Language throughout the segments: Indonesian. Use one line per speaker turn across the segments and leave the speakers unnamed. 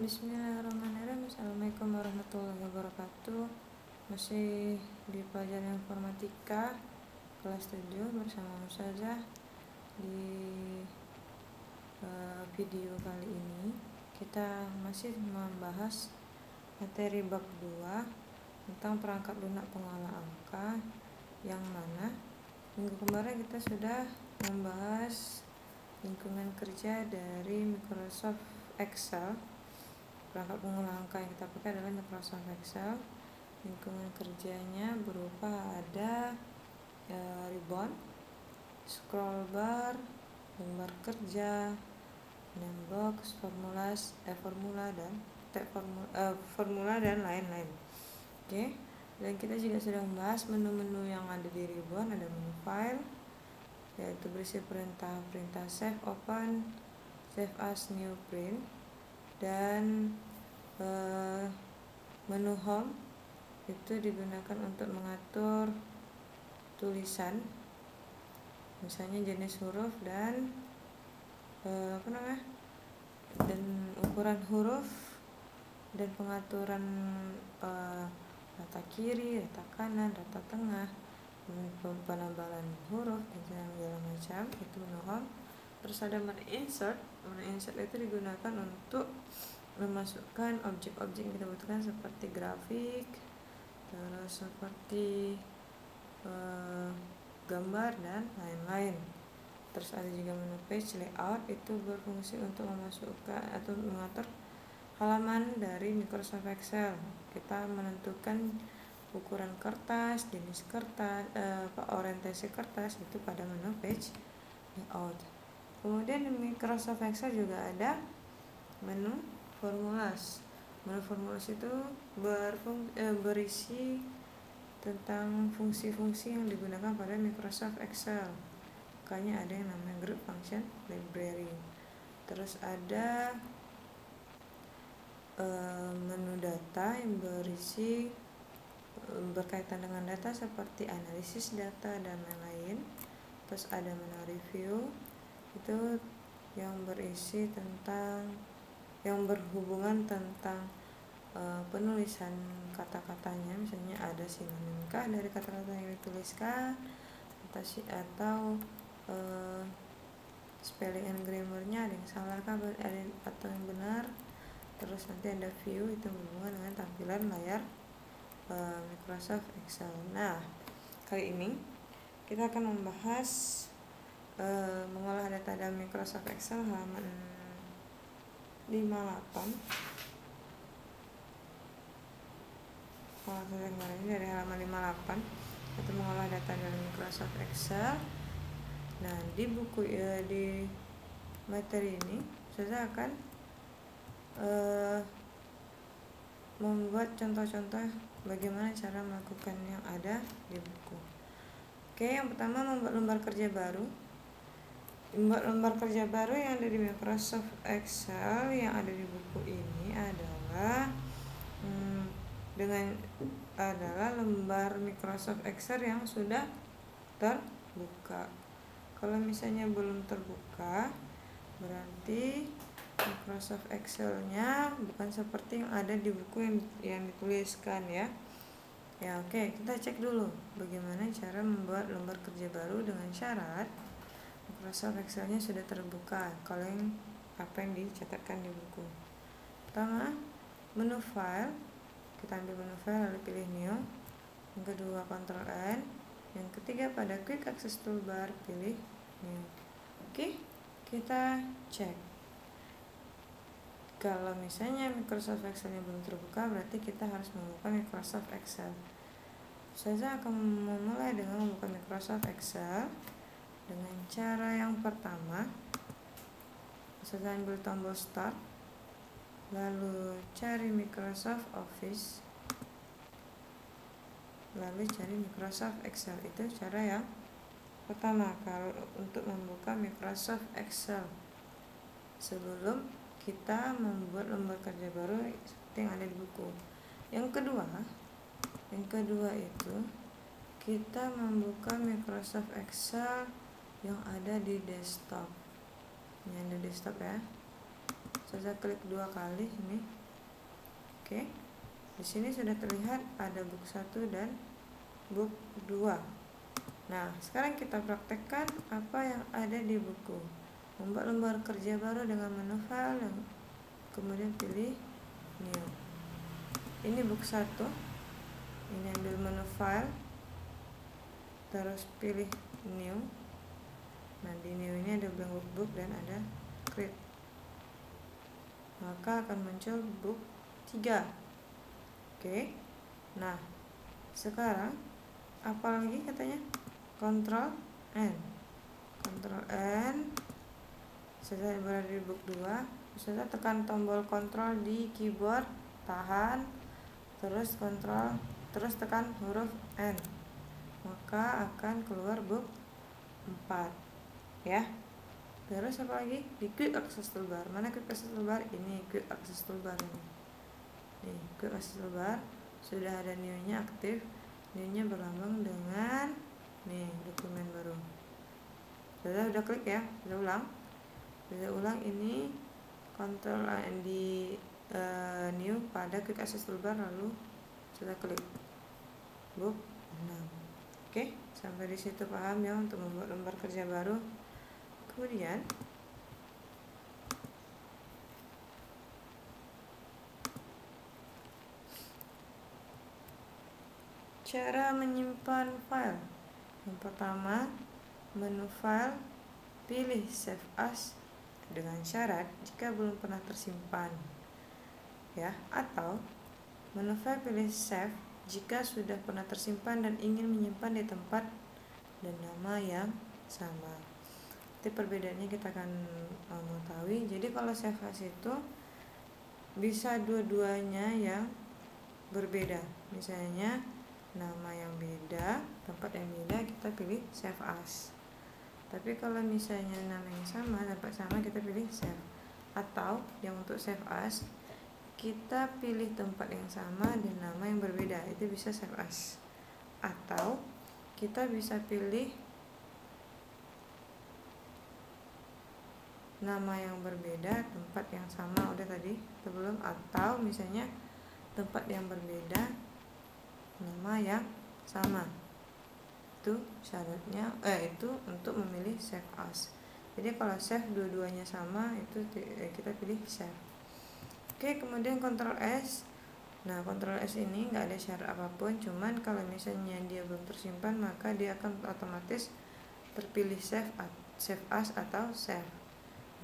Bismillahirrahmanirrahim. Assalamualaikum warahmatullahi wabarakatuh. Masih di pelajaran informatika kelas 7 bersama Ustazah. Di video kali ini kita masih membahas materi bab 2 tentang perangkat lunak pengolah angka, yang mana minggu kemarin kita sudah membahas lingkungan kerja dari Microsoft Excel. Perangkat pengolah angka yang kita pakai adalah Microsoft Excel. Lingkungan kerjanya berupa ada ribbon, scroll bar, lembar kerja, name box, formula dan lain-lain. Oke. Dan kita juga sudah membahas menu-menu yang ada di ribbon. Ada menu file, yaitu berisi perintah save, open, save as, new, print, dan menu home itu digunakan untuk mengatur tulisan, misalnya jenis huruf dan dan ukuran huruf, dan pengaturan rata kiri, rata kanan, rata tengah, penambalan huruf dan segala macam. Itu menu home. Terus ada menu insert. Menu insert itu digunakan untuk memasukkan objek-objek yang kita butuhkan seperti grafik, terus seperti gambar dan lain-lain. Terus ada juga menu page layout, itu berfungsi untuk memasukkan atau mengatur halaman dari Microsoft Excel. Kita menentukan ukuran kertas, jenis kertas, orientasi kertas itu pada menu page layout. Kemudian di Microsoft Excel juga ada menu formulas. Menu formulas itu berisi tentang fungsi-fungsi yang digunakan pada Microsoft Excel. Makanya ada yang namanya group function library. Terus ada menu data yang berisi berkaitan dengan data seperti analisis data dan lain-lain. Terus ada menu review, itu yang berisi tentang yang berhubungan tentang penulisan kata-katanya, misalnya ada sinonimkah dari kata-kata yang dituliskan, atau spelling and grammarnya ada yang salahkah atau yang benar. Terus nanti ada view, itu berhubungan dengan tampilan layar Microsoft Excel. Nah, kali ini kita akan membahas mengolah data dalam Microsoft Excel halaman 58. Ini dari halaman 58, atau mengolah data dalam Microsoft Excel. Nah, di buku di materi ini saya akan membuat contoh-contoh bagaimana cara melakukan yang ada di buku. Oke, yang pertama membuat lembar kerja baru. Lembar kerja baru yang ada di Microsoft Excel yang ada di buku ini adalah lembar Microsoft Excel yang sudah terbuka. Kalau misalnya belum terbuka, berarti Microsoft Excel-nya bukan seperti yang ada di buku yang dituliskan ya. Ya, oke, kita cek dulu bagaimana cara membuat lembar kerja baru dengan syarat Microsoft Excel-nya sudah terbuka. Kalau apa yang dicatatkan di buku. Pertama, menu file. Kita ambil menu file lalu pilih new. Yang kedua, Ctrl N. Yang ketiga, pada quick access toolbar pilih new. Oke, kita cek. Kalau misalnya Microsoft Excel-nya belum terbuka, berarti kita harus membuka Microsoft Excel. Saya akan memulai dengan membuka Microsoft Excel dengan cara yang pertama. Saya ambil tombol start, lalu cari Microsoft Office, lalu cari Microsoft Excel. Itu cara yang pertama kalau untuk membuka Microsoft Excel sebelum kita membuat lembar kerja baru seperti yang ada di buku. Yang kedua itu kita membuka Microsoft Excel yang ada di desktop. Ini ada desktop ya. Saya klik 2 kali ini. Oke. Di sini sudah terlihat ada book 1 dan book 2. Nah, sekarang kita praktekkan apa yang ada di buku. Membuat lembar kerja baru dengan menu file dan kemudian pilih new. Ini book 1. Ini ambil menu file, terus pilih new. Nah, di new ini ada blank workbook dan ada create. Maka akan muncul book 3. Oke. Nah, sekarang apa lagi katanya? Ctrl N. Ctrl N. Saya berada di book 2. Saya tekan tombol Ctrl di keyboard, tahan, terus Ctrl, terus tekan huruf N. Maka akan keluar book 4. Ya. Terus apa lagi? Di quick access toolbar. Mana quick access toolbar? Ini quick access toolbar ini. Nih, quick access toolbar sudah ada new-nya aktif. New-nya berlambang dengan nih dokumen baru. Sudah klik ya. Sudah ulang ini Ctrl N di new pada quick access toolbar, lalu sudah klik book 6. Oke, sampai di situ paham ya untuk membuat lembar kerja baru. Kemudian cara menyimpan file. Yang pertama, menu file, pilih save as dengan syarat jika belum pernah tersimpan. Ya, atau menu file pilih save jika sudah pernah tersimpan dan ingin menyimpan di tempat dan nama yang sama. Nanti perbedaannya kita akan mengetahui. Jadi kalau save as itu bisa dua-duanya yang berbeda. Misalnya nama yang beda, tempat yang beda, kita pilih save as. Tapi kalau misalnya nama yang sama, tempat sama, kita pilih save. Atau yang untuk save as, kita pilih tempat yang sama dan nama yang berbeda, itu bisa save as. Atau kita bisa pilih nama yang berbeda, tempat yang sama, udah tadi sebelum. Atau misalnya tempat yang berbeda, nama yang sama. Itu syaratnya, itu untuk memilih save as. Jadi kalau save dua-duanya sama, itu kita pilih save. Oke, kemudian Ctrl S. Nah, Ctrl S ini nggak ada syarat apapun, cuman kalau misalnya dia belum tersimpan, maka dia akan otomatis terpilih save as atau save.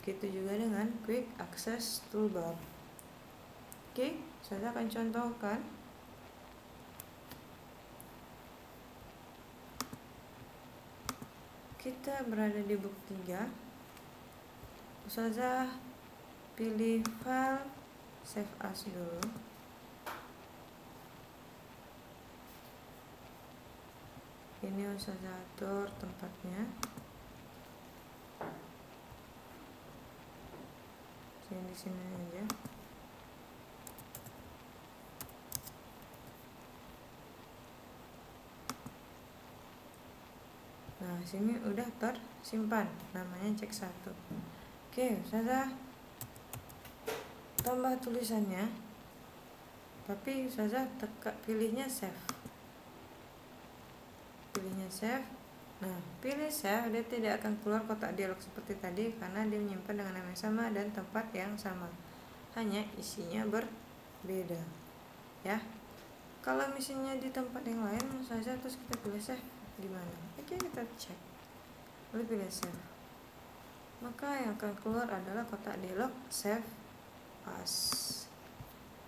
Begitu juga dengan quick access toolbar. Oke, saya akan contohkan. Kita berada di book 3. Ustazah pilih file, save as dulu. Ini Ustazah atur tempatnya. Di sini aja. Nah, sini udah tersimpan, namanya cek 1. Oke, Ustazah tambah tulisannya, tapi Ustazah pilihnya save. Nah, pilih save, dia tidak akan keluar kotak dialog seperti tadi karena dia menyimpan dengan nama yang sama dan tempat yang sama, hanya isinya berbeda. Ya, kalau misalnya di tempat yang lain saja terus kita pilih save, gimana? Oke, kita cek, lalu pilih save, maka yang akan keluar adalah kotak dialog save as.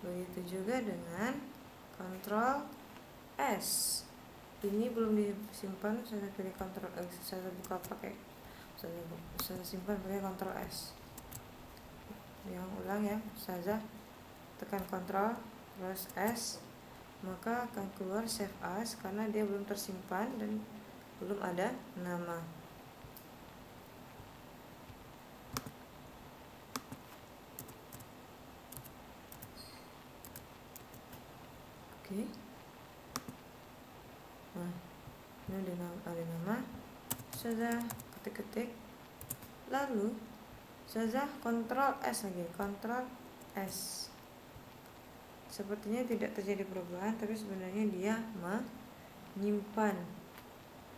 Begitu juga dengan Ctrl S. Ini belum disimpan, saya pilih Ctrl X, saya buka pakai, saya simpan pakai Ctrl S. Yang ulang ya, saya tekan Ctrl terus S, maka akan keluar save as karena dia belum tersimpan dan belum ada nama. Oke. Nah, ini ada nama, sudah ketik-ketik, lalu Ustazah, Ctrl S lagi, Ctrl S. Sepertinya tidak terjadi perubahan, tapi sebenarnya dia menyimpan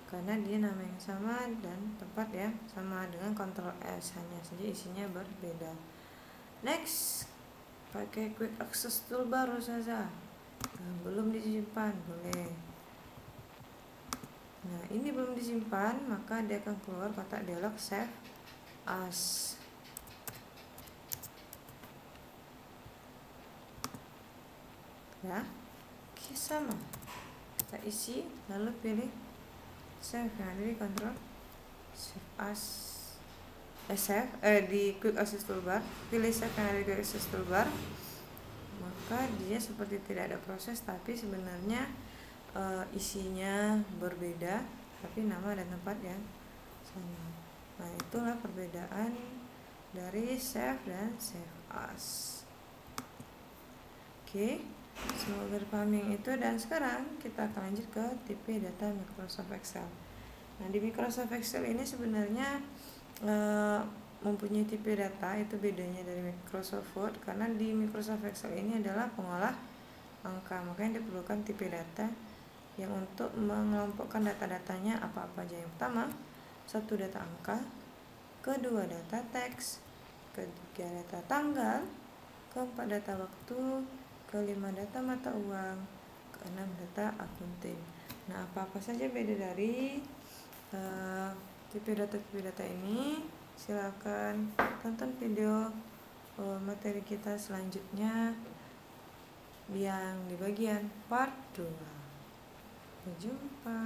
karena dia nama yang sama dan tempat yang sama dengan Ctrl S, hanya saja isinya berbeda. Next, pakai Quick Access Toolbar Ustazah. Nah, belum disimpan, boleh. Nah, ini belum disimpan, maka dia akan keluar kotak dialog Save As. Ya, oke, sama. Kita isi, lalu pilih Save. Nah, jadi Ctrl Save As. Save di Quick Access Toolbar, pilih Save yang ada di Quick Access Toolbar. Maka dia seperti tidak ada proses, tapi sebenarnya isinya berbeda, tapi nama dan tempat yang sama. Nah, itulah perbedaan dari Save dan Save As. Oke, semoga dipahami yang itu. Dan sekarang kita akan lanjut ke tipe data Microsoft Excel. Nah, di Microsoft Excel ini sebenarnya mempunyai tipe data, itu bedanya dari Microsoft Word, karena di Microsoft Excel ini adalah pengolah angka, makanya diperlukan tipe data yang untuk mengelompokkan data-datanya apa-apa aja. Yang pertama, 1 data angka, kedua data teks, ketiga data tanggal, keempat data waktu, kelima data mata uang, keenam data akunting. Nah, apa-apa saja beda dari tipe data ini? Silakan tonton video materi kita selanjutnya yang di bagian part 2. Sampai jumpa.